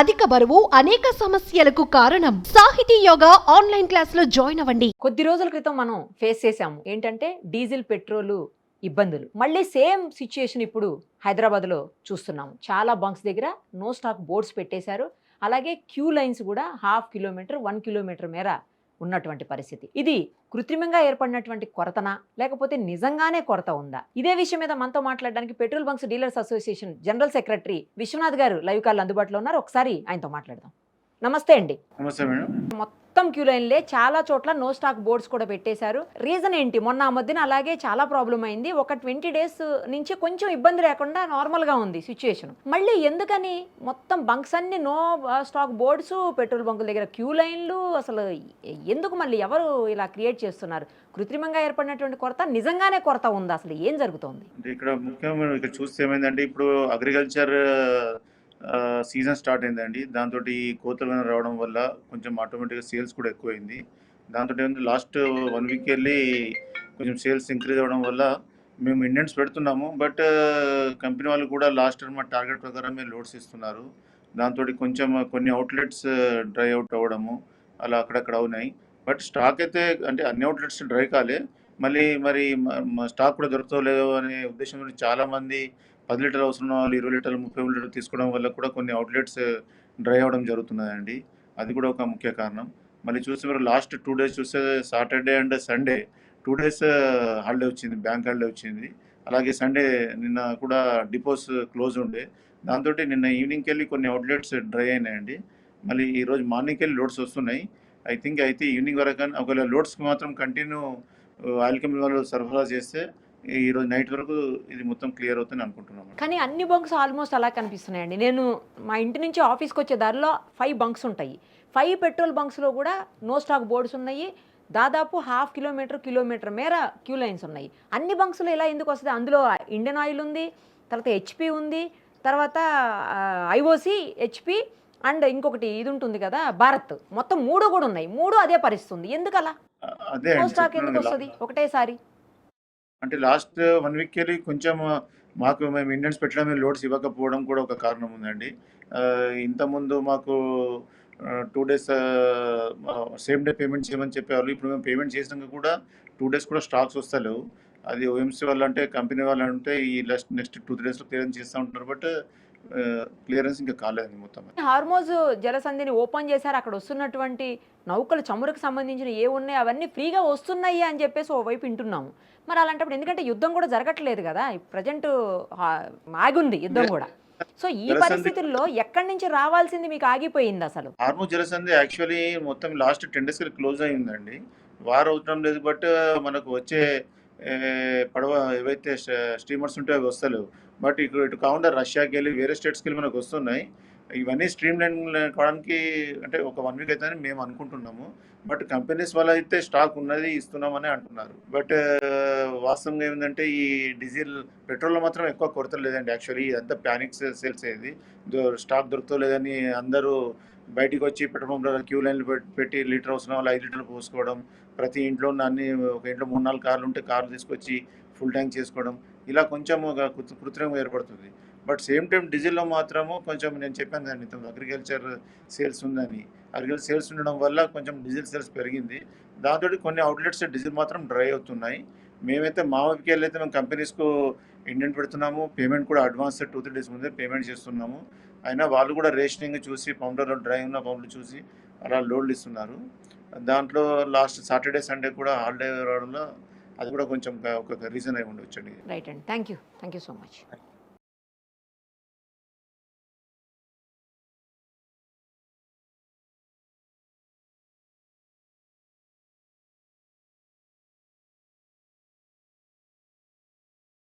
అధిక బరువు అనేక సమస్యలకు కారణం. సాహితీ యోగా ఆన్లైన్ క్లాసులో జాయిన్ అవ్వండి. కొద్ది రోజుల క్రితం మనం ఫేస్ చేసాము ఏంటంటే డీజిల్ పెట్రోలు ఇబ్బందులు. మళ్ళీ సేమ్ సిచ్యుయేషన్ ఇప్పుడు హైదరాబాద్లో చూస్తున్నాము. చాలా బంక్స్ దగ్గర నో స్టాక్ బోర్డ్స్ పెట్టేశారు. అలాగే క్యూ లైన్స్ కూడా 1/2 కిలోమీటర్ 1 కిలోమీటర్ మేర ఉన్నటువంటి పరిస్థితి. ఇది కృత్రిమంగా ఏర్పడినటువంటి కొరతనా లేకపోతే నిజంగానే కొరత ఉందా? ఇదే విషయం మీద మనతో మాట్లాడడానికి petrol bunks dealers association general secretary Vishwanath గారు లైవ్ కాల్ అందుబాటులో ఉన్నారు. ఒకసారి ఆయనతో మాట్లాడదాం. నమస్తే అండి. నమస్తే మేడం. మొత్తం క్యూ లైన్లే, చాలా చోట్ల నో స్టాక్ బోర్డ్స్ కూడా పెట్టేశారు. రీజన్ ఏంటి? మొన్న ఆ మధ్యన అలాగే చాలా ప్రాబ్లం అయింది. ఒక 20 డేస్ నుంచి కొంచెం ఇబ్బంది లేకుండా నార్మల్గా ఉంది సిచ్యుయేషన్. మళ్ళీ ఎందుకని మొత్తం బంక్స్ అన్ని నో స్టాక్ బోర్డ్స్, పెట్రోల్ బంకుల దగ్గర క్యూ లైన్లు, అసలు ఎందుకు మళ్ళీ ఎవరు ఇలా క్రియేట్ చేస్తున్నారు? కృత్రిమంగా ఏర్పడినటువంటి కొరత నిజంగానే కొరత ఉందా? అసలు ఏం జరుగుతోంది? అంటే ఇక్కడ ముఖ్యంగా ఇక్కడ చూస్తే ఏమైందంటే ఇప్పుడు అగ్రికల్చర్ సీజన్ స్టార్ట్ అయిందండి. దాంతో ఈ కోతలు రావడం వల్ల కొంచెం ఆటోమేటిక్గా సేల్స్ కూడా ఎక్కువైంది. దాంతో ఏంటంటే లాస్ట్ 1 వీక్ వెళ్ళి కొంచెం సేల్స్ ఇంక్రీజ్ అవ్వడం వల్ల మేము ఇండియన్స్ పెడుతున్నాము. బట్ కంపెనీ వాళ్ళు కూడా లాస్ట్ ఇయర్ మా టార్గెట్ ప్రకారమే లోడ్స్ ఇస్తున్నారు. దాంతో కొంచెం కొన్ని అవుట్లెట్స్ డ్రై అవుట్ అవ్వడము అలా అక్కడక్కడ ఉన్నాయి. బట్ స్టాక్ అయితే అంటే అన్ని అవుట్లెట్స్ డ్రై కాలే. మరి స్టాక్ కూడా దొరుకుతో లేదో అనే ఉద్దేశంతో చాలామంది 10 లీటర్లు అవసరం ఉన్న వాళ్ళు 20 లీటర్లు 30 లీటర్లు తీసుకోవడం వల్ల కూడా కొన్ని అవుట్లెట్స్ డ్రై అవ్వడం జరుగుతున్నదండి. అది కూడా ఒక ముఖ్య కారణం. మళ్ళీ చూస్తే మీరు లాస్ట్ 2 డేస్ చూస్తే Saturday and Sunday 2 days holiday వచ్చింది, బ్యాంక్ హాలిడే వచ్చింది. అలాగే సండే నిన్న కూడా డిపోస్ క్లోజ్ ఉండే. దాంతో నిన్న ఈవినింగ్కి వెళ్ళి కొన్ని అవుట్లెట్స్ డ్రై అయినాయండి. మళ్ళీ ఈరోజు మార్నింగ్కి వెళ్ళి లోడ్స్ వస్తున్నాయి. అయితే ఈవినింగ్ వరకు కానీ ఒకవేళ లోడ్స్కి మాత్రం కంటిన్యూ ఆయిల్ కంపెనీ వాళ్ళు సరఫరా చేస్తే ఈరోజు నైట్ వరకు ఇది మొత్తం క్లియర్ అవుతుందని అనుకుంటున్నాం. కానీ అన్ని బంక్స్ ఆల్మోస్ట్ అలా కనిపిస్తున్నాయండి. నేను మా ఇంటి నుంచి ఆఫీస్కి వచ్చే దారిలో 5 బంక్స్ ఉంటాయి. 5 పెట్రోల్ బంక్స్లో కూడా నో స్టాక్ బోర్డ్స్ ఉన్నాయి. దాదాపు 1/2 కిలోమీటర్ కిలోమీటర్ మేర క్యూ లైన్స్ ఉన్నాయి. అన్ని బంక్స్లో ఇలా ఎందుకు వస్తుంది? అందులో ఇండియన్ ఆయిల్ ఉంది, తర్వాత హెచ్పి ఉంది, తర్వాత ఐఓసి, హెచ్పి అండ్ ఇంకొకటి ఇది ఉంటుంది కదా భారత్. మొత్తం 3 కూడా ఉన్నాయి. 3 అదే పరిస్థితి ఉంది. ఎందుకు అలా అదే నో స్టాక్ ఎందుకు వస్తుంది ఒకటేసారి? అంటే లాస్ట్ 1 వీక్ వెళ్ళి కొంచెం మేము ఇండియన్స్ పెట్టడమే లోడ్స్ ఇవ్వకపోవడం కూడా ఒక కారణం ఉందండి. ఇంతకుముందు మాకు 2 డేస్ సేమ్ డే పేమెంట్ చేయమని చెప్పేవాళ్ళు. ఇప్పుడు మేము పేమెంట్ చేసినాక కూడా 2 డేస్ కూడా స్టాక్స్ వస్తలేవు. అది ఓఎంసీ వాళ్ళు అంటే కంపెనీ వాళ్ళు అంటే ఈ నెక్స్ట్ 2-3 డేస్లో క్లియరెన్స్ చేస్తూ ఉంటున్నారు. బట్ క్లియరెన్స్ ఇంకా కాలేదండి మొత్తం. హార్మోజ్ జలసంధిని ఓపెన్ చేశారు. అక్కడ వస్తున్నటువంటి నౌకలు చమురుకు సంబంధించిన ఏ ఉన్నాయి అవన్నీ ఫ్రీగా వస్తున్నాయి అని చెప్పేసి ఓవైపు వింటున్నాము. మరి అలాంటప్పుడు ఎందుకంటే యుద్ధం కూడా జరగట్లేదు కదా, ప్రజెంట్ ఆగుంది యుద్ధం కూడా. సో ఈ పరిస్థితుల్లో ఎక్కడి నుంచి రావాల్సింది మీకు ఆగిపోయింది అసలు? హార్మోజ్ జలసంధి యాక్చువల్లీ మొత్తం లాస్ట్ 10 డేస్ క్లోజ్ అయిందండి. వార్ అవసరం లేదు. బట్ మనకు వచ్చే పడవ ఏవైతే స్టీమర్స్ ఉంటాయో అవి వస్తలేవు. బట్ ఇటు కాకుండా రష్యాకి వెళ్ళి వేరే స్టేట్స్కి వెళ్ళి మనకు వస్తున్నాయి. ఇవన్నీ స్ట్రీమ్ లైన్ కావడానికి అంటే ఒక 1 వీక్ అవుతుందని మేము అనుకుంటున్నాము. బట్ కంపెనీస్ వల్ల అయితే స్టాక్ ఉన్నది ఇస్తున్నామని అంటున్నారు. బట్ వాస్తవంగా ఏంటంటే ఈ డీజిల్ పెట్రోల్లో మాత్రం ఎక్కువ కొరత లేదండి. యాక్చువల్లీ ఇదంతా ప్యానిక్ సేల్స్ అయ్యేది. స్టాక్ దొరుకుతో లేదని అందరూ బయటికి వచ్చి పెట్రోల్ పంప్లో క్యూ లైన్లు పెట్టి లీటర్ అవసరం వాళ్ళు 5 లీటర్లు పోసుకోవడం, ప్రతి ఇంట్లో ఉన్న ఒక ఇంట్లో 3-4 కార్లు ఉంటే కార్లు తీసుకొచ్చి ఫుల్ ట్యాంక్ చేసుకోవడం, ఇలా కొంచెం కృత్రిమంగా ఏర్పడుతుంది. బట్ సేమ్ టైం డీజిల్లో మాత్రము కొంచెం నేను చెప్పాను కదండి ఇంత అగ్రికల్చర్ సేల్స్ ఉందని. అగ్రికల్చర్ సేల్స్ ఉండడం వల్ల కొంచెం డీజిల్ సేల్స్ పెరిగింది. దాంతో కొన్ని అవుట్లెట్స్ డీజిల్ మాత్రం డ్రై అవుతున్నాయి. మేమైతే మా వైపుకి వెళ్ళైతే మేము కంపెనీస్కు ఇండియన్ పెడుతున్నాము. పేమెంట్ కూడా అడ్వాన్స్ 2-3 డేస్ ముందే పేమెంట్ చేస్తున్నాము. అయినా వాళ్ళు కూడా రేషనింగ్ చూసి పంపులో డ్రై ఉన్న పంపులు చూసి అలా లోడ్లు ఇస్తున్నారు. దాంట్లో లాస్ట్ సాటర్డే సండే కూడా హాలిడే రావడంలో అది కూడా కొంచెం ఒక రీజన్ అయి ఉండొచ్చండి. రైట్ అండి. Thank you so much.